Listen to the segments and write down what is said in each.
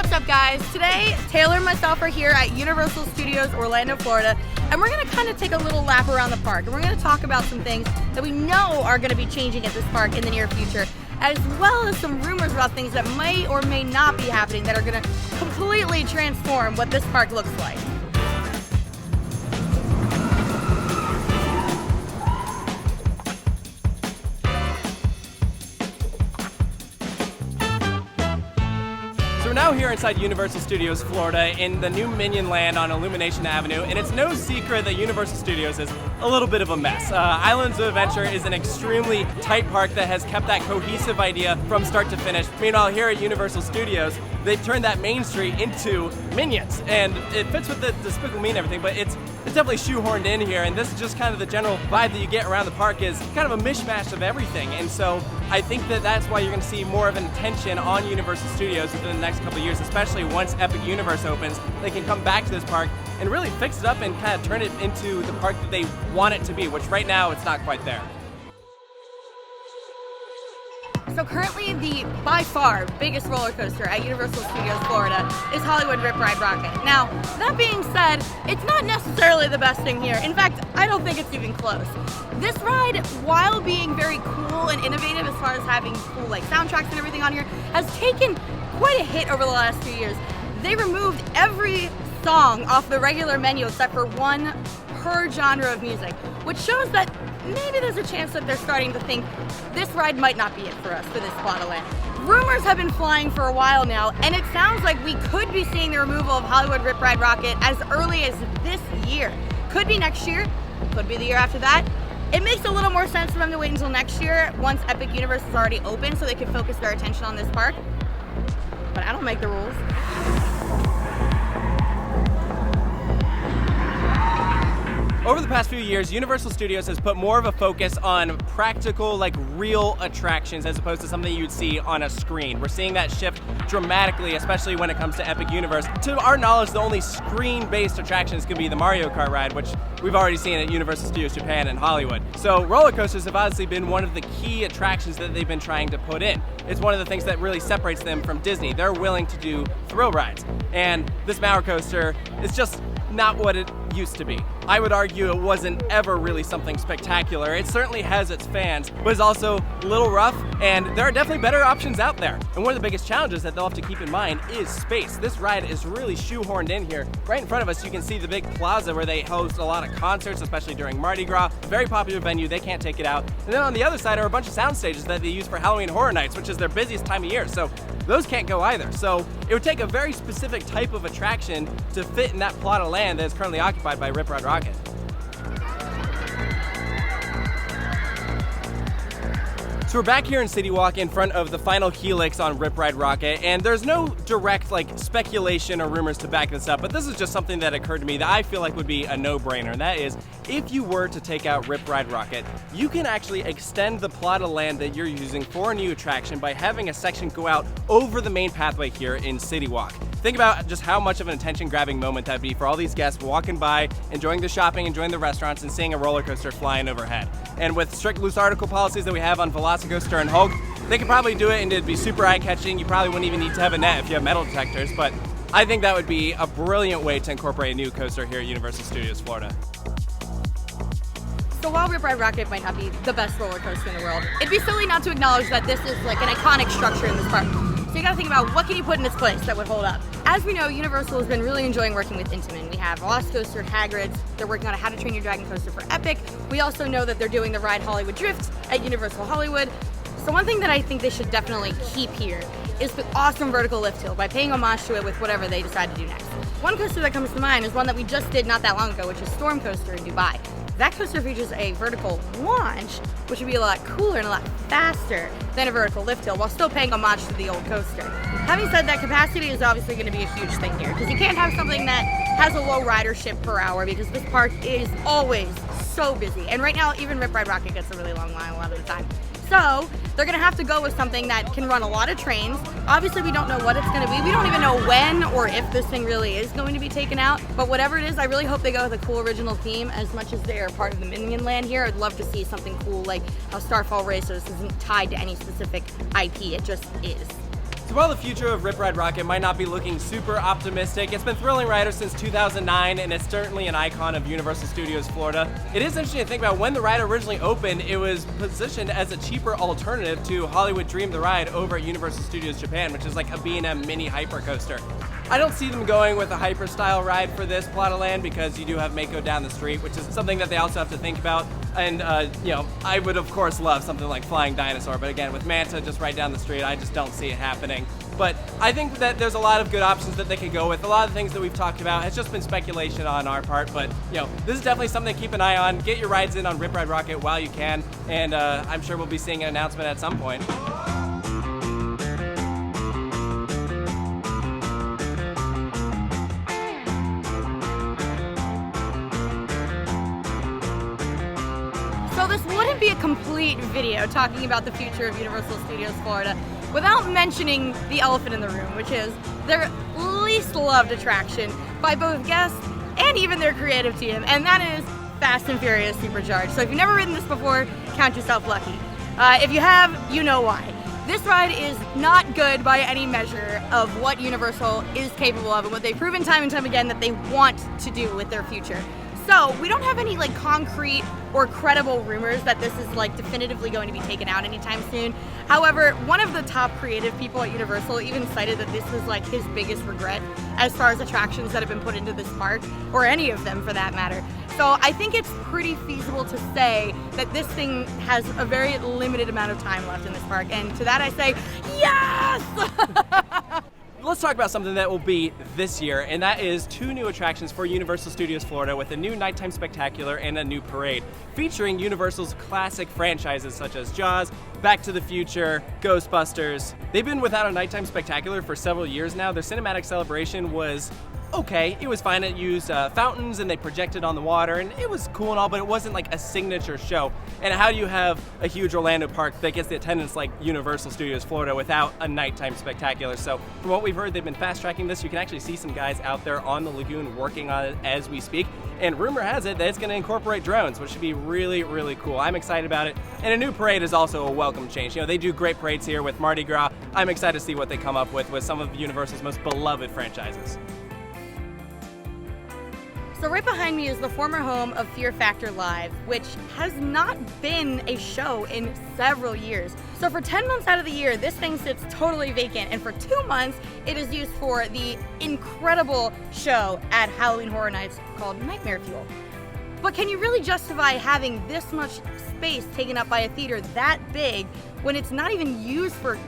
What's up, guys? Today, Taylor and myself are here at Universal Studios Orlando, Florida, and we're going to kind of take a little lap around the park, and we're going to talk about some things that we know are going to be changing at this park in the near future, as well as some rumors about things that may or may not be happening that are going to completely transform what this park looks like. We're now here inside Universal Studios Florida in the new Minion Land on Illumination Avenue, and it's no secret that Universal Studios is a little bit of a mess. Islands of Adventure is an extremely tight park that has kept that cohesive idea from start to finish. Meanwhile, here at Universal Studios, they've turned that main street into Minions, and it fits with the Despicable Me and everything, but it's definitely shoehorned in here, and this is just kind of the general vibe that you get around the park is kind of a mishmash of everything, and so I think that that's why you're going to see more of an attention on Universal Studios within the next couple of years, especially once Epic Universe opens. They can come back to this park and really fix it up and kind of turn it into the park that they want it to be, which right now it's not quite there. So currently the, by far, biggest roller coaster at Universal Studios Florida is Hollywood Rip Ride Rocket. Now, that being said, it's not necessarily the best thing here. In fact, I don't think it's even close. This ride, while being very cool and innovative as far as having cool like soundtracks and everything on here, has taken quite a hit over the last few years. They removed every song off the regular menu except for one per genre of music, which shows that maybe there's a chance that they're starting to think this ride might not be it for us for this plot of land. Rumors have been flying for a while now, and it sounds like we could be seeing the removal of Hollywood Rip Ride Rocket as early as this year. Could be next year, could be the year after that. It makes a little more sense for them to wait until next year once Epic Universe is already open so they can focus their attention on this park. But I don't make the rules. Over the past few years, Universal Studios has put more of a focus on practical, like real attractions as opposed to something you'd see on a screen. We're seeing that shift dramatically, especially when it comes to Epic Universe. To our knowledge, the only screen-based attractions can be the Mario Kart ride, which we've already seen at Universal Studios Japan and Hollywood. So roller coasters have obviously been one of the key attractions that they've been trying to put in. It's one of the things that really separates them from Disney. They're willing to do thrill rides. And this Malu Coaster is just not what it used to be. I would argue it wasn't ever really something spectacular. It certainly has its fans, but it's also a little rough, and there are definitely better options out there. And one of the biggest challenges that they'll have to keep in mind is space. This ride is really shoehorned in here. Right in front of us, you can see the big plaza where they host a lot of concerts, especially during Mardi Gras. Very popular venue, they can't take it out. And then on the other side are a bunch of sound stages that they use for Halloween Horror Nights, which is their busiest time of year. So those can't go either. So it would take a very specific type of attraction to fit in that plot of land that is currently occupied by Rip Ride Rocket. So we're back here in City Walk in front of the final helix on Rip Ride Rocket, and there's no direct speculation or rumors to back this up, but this is just something that occurred to me that I feel like would be a no-brainer, and that is, if you were to take out Rip Ride Rocket, you can actually extend the plot of land that you're using for a new attraction by having a section go out over the main pathway here in City Walk. Think about just how much of an attention-grabbing moment that'd be for all these guests walking by, enjoying the shopping, enjoying the restaurants, and seeing a roller coaster flying overhead. And with strict loose article policies that we have on Velocicoaster and Hulk, they could probably do it and it'd be super eye-catching. You probably wouldn't even need to have a net if you have metal detectors, but I think that would be a brilliant way to incorporate a new coaster here at Universal Studios Florida. So while Rip Ride Rocket might not be the best roller coaster in the world, it'd be silly not to acknowledge that this is like an iconic structure in this park. So you gotta think about what can you put in its place that would hold up. As we know, Universal has been really enjoying working with Intamin. We have Velocicoaster, Hagrid's, they're working on a How to Train Your Dragon coaster for Epic. We also know that they're doing the ride Hollywood Drift at Universal Hollywood. So one thing that I think they should definitely keep here is the awesome vertical lift hill by paying homage to it with whatever they decide to do next. One coaster that comes to mind is one that we just did not that long ago, which is Storm Coaster in Dubai. That coaster features a vertical launch, which would be a lot cooler and a lot faster than a vertical lift hill, while still paying homage to the old coaster. Having said that, capacity is obviously going to be a huge thing here, because you can't have something that has a low ridership per hour, because this park is always so busy. And right now, even Rip Ride Rocket gets a really long line a lot of the time. So they're gonna have to go with something that can run a lot of trains. Obviously, we don't know what it's gonna be. We don't even know when or if this thing really is going to be taken out. But whatever it is, I really hope they go with a cool original theme. As much as they are part of the Minion Land here, I'd love to see something cool like how Starfall Racers isn't tied to any specific IP. It just is. So while the future of Rip Ride Rockit might not be looking super optimistic, it's been thrilling riders since 2009, and it's certainly an icon of Universal Studios Florida. It is interesting to think about when the ride originally opened, it was positioned as a cheaper alternative to Hollywood Dream the Ride over at Universal Studios Japan, which is like a B&M mini hypercoaster. I don't see them going with a hyper style ride for this plot of land because you do have Mako down the street, which is something that they also have to think about. And you know, I would of course love something like Flying Dinosaur, but again, with Manta just right down the street, I just don't see it happening. But I think that there's a lot of good options that they could go with. A lot of the things that we've talked about has just been speculation on our part, but you know, this is definitely something to keep an eye on. Get your rides in on Rip Ride Rockit while you can, and I'm sure we'll be seeing an announcement at some point. So this wouldn't be a complete video talking about the future of Universal Studios Florida without mentioning the elephant in the room, which is their least loved attraction by both guests and even their creative team, and that is Fast and Furious Supercharged. So if you've never ridden this before, count yourself lucky. If you have, you know why. This ride is not good by any measure of what Universal is capable of and what they've proven time and time again that they want to do with their future. So we don't have any like concrete or credible rumors that this is like definitively going to be taken out anytime soon. However, one of the top creative people at Universal even cited that this was like his biggest regret as far as attractions that have been put into this park, or any of them for that matter. So I think it's pretty feasible to say that this thing has a very limited amount of time left in this park, and to that I say, yes! Let's talk about something that will be this year, and that is 2 new attractions for Universal Studios Florida with a new nighttime spectacular and a new parade, featuring Universal's classic franchises such as Jaws, Back to the Future, Ghostbusters. They've been without a nighttime spectacular for several years now. Their cinematic celebration was okay, it was fine. It used fountains and they projected on the water, and it was cool and all, but it wasn't like a signature show. And how do you have a huge Orlando park that gets the attendance like Universal Studios Florida without a nighttime spectacular? So from what we've heard, they've been fast tracking this. You can actually see some guys out there on the lagoon working on it as we speak. And rumor has it that it's going to incorporate drones, which should be really, really cool. I'm excited about it. And a new parade is also a welcome change. You know, they do great parades here with Mardi Gras. I'm excited to see what they come up with some of Universal's most beloved franchises. So right behind me is the former home of Fear Factor Live, which has not been a show in several years. So for 10 months out of the year, this thing sits totally vacant, and for 2 months, it is used for the incredible show at Halloween Horror Nights called Nightmare Fuel. But can you really justify having this much space taken up by a theater that big when it's not even used for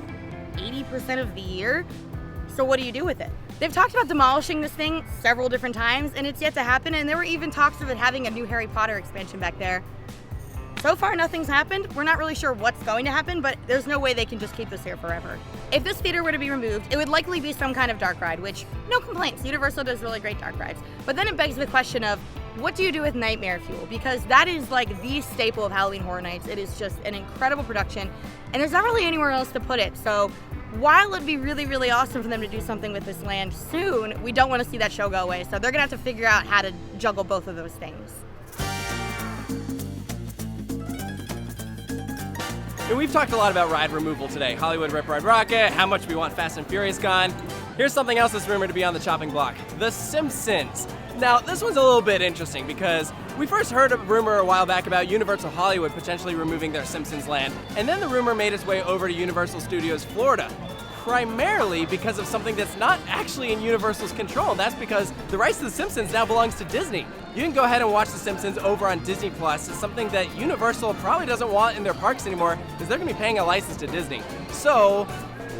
80% of the year? So what do you do with it? They've talked about demolishing this thing several different times, and it's yet to happen, and there were even talks of it having a new Harry Potter expansion back there. So far, nothing's happened. We're not really sure what's going to happen, but there's no way they can just keep this here forever. If this theater were to be removed, it would likely be some kind of dark ride, which, no complaints, Universal does really great dark rides. But then it begs the question of, what do you do with Nightmare Fuel? Because that is like the staple of Halloween Horror Nights. It is just an incredible production, and there's not really anywhere else to put it. So while it'd be really, really awesome for them to do something with this land soon, we don't want to see that show go away. So they're gonna have to figure out how to juggle both of those things. And we've talked a lot about ride removal today. Hollywood Rip Ride Rockit, how much we want Fast and Furious gone. Here's something else that's rumored to be on the chopping block. The Simpsons. Now, this one's a little bit interesting because we first heard a rumor a while back about Universal Hollywood potentially removing their Simpsons Land, and then the rumor made its way over to Universal Studios Florida, primarily because of something that's not actually in Universal's control. That's because the rights to The Simpsons now belongs to Disney. You can go ahead and watch The Simpsons over on Disney+. It's something that Universal probably doesn't want in their parks anymore because they're going to be paying a license to Disney. So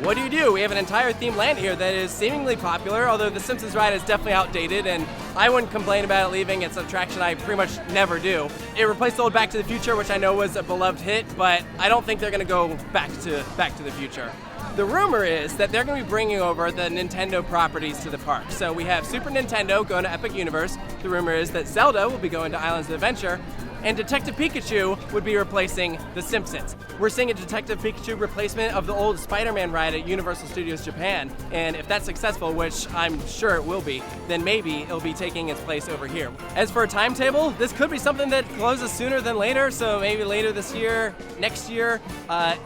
what do? We have an entire themed land here that is seemingly popular, although the Simpsons ride is definitely outdated, and I wouldn't complain about it leaving. It's an attraction I pretty much never do. It replaced the old Back to the Future, which I know was a beloved hit, but I don't think they're going to go back to the Future. The rumor is that they're going to be bringing over the Nintendo properties to the park. So we have Super Nintendo going to Epic Universe. The rumor is that Zelda will be going to Islands of Adventure. and Detective Pikachu would be replacing the Simpsons. We're seeing a Detective Pikachu replacement of the old Spider-Man ride at Universal Studios Japan, and if that's successful, which I'm sure it will be, then maybe it'll be taking its place over here. As for a timetable, this could be something that closes sooner than later, so maybe later this year, next year.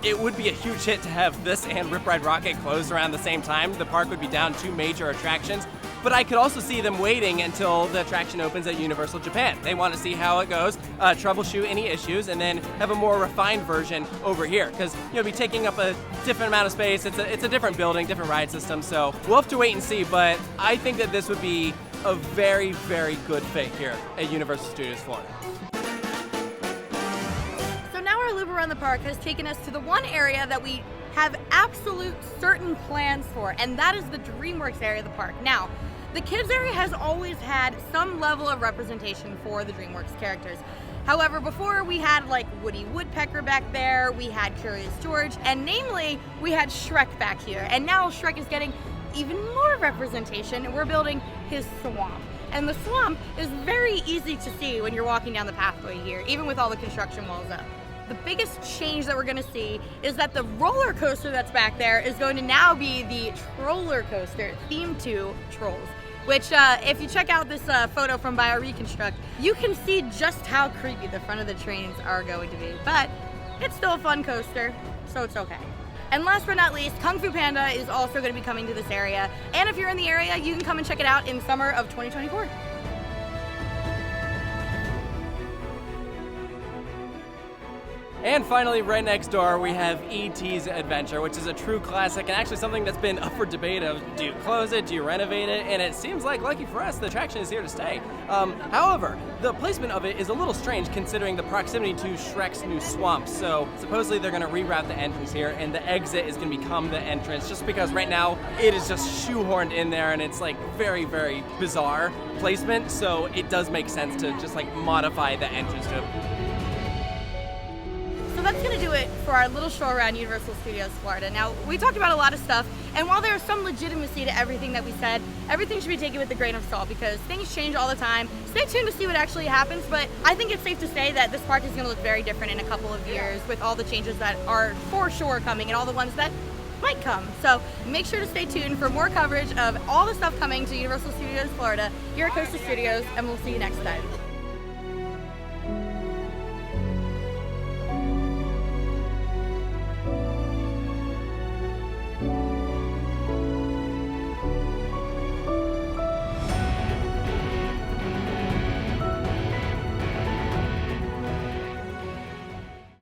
It would be a huge hit to have this and Rip Ride Rocket closed around the same time. The park would be down 2 major attractions, but I could also see them waiting until the attraction opens at Universal Japan. They want to see how it goes, troubleshoot any issues, and then have a more refined version over here, because you'll be taking up a different amount of space. It's a different building, different ride system, so we'll have to wait and see, but I think that this would be a very, very good fit here at Universal Studios Florida. So now our loop around the park has taken us to the one area that we have absolute certain plans for, and that is the Dreamworks area of the park. Now, the kids area has always had some level of representation for the Dreamworks characters. However, before we had like Woody Woodpecker back there, we had Curious George, and namely, we had Shrek back here. And now Shrek is getting even more representation. We're building his swamp. And the swamp is very easy to see when you're walking down the pathway here, even with all the construction walls up. The biggest change that we're going to see is that the roller coaster that's back there is going to now be the Troller Coaster, themed to trolls. Which, if you check out this photo from BioReconstruct, you can see just how creepy the front of the trains are going to be. But it's still a fun coaster, so it's okay. And last but not least, Kung Fu Panda is also going to be coming to this area. And if you're in the area, you can come and check it out in summer of 2024. And finally, right next door, we have ETs Adventure, which is a true classic and actually something that's been up for debate of, do you close it, do you renovate it? And it seems like, lucky for us, the attraction is here to stay. However, the placement of it is a little strange considering the proximity to Shrek's new swamp. So supposedly they're going to reroute the entrance here, and the exit is going to become the entrance, just because right now it is just shoehorned in there, and it's like very, very bizarre placement. So it does make sense to just like modify the entrance to it. So that's going to do it for our little show around Universal Studios Florida. Now, we talked about a lot of stuff, and while there's some legitimacy to everything that we said, everything should be taken with a grain of salt because things change all the time. Stay tuned to see what actually happens, but I think it's safe to say that this park is going to look very different in a couple of years with all the changes that are for sure coming and all the ones that might come. So make sure to stay tuned for more coverage of all the stuff coming to Universal Studios Florida here at Coaster Studios, and we'll see you next time.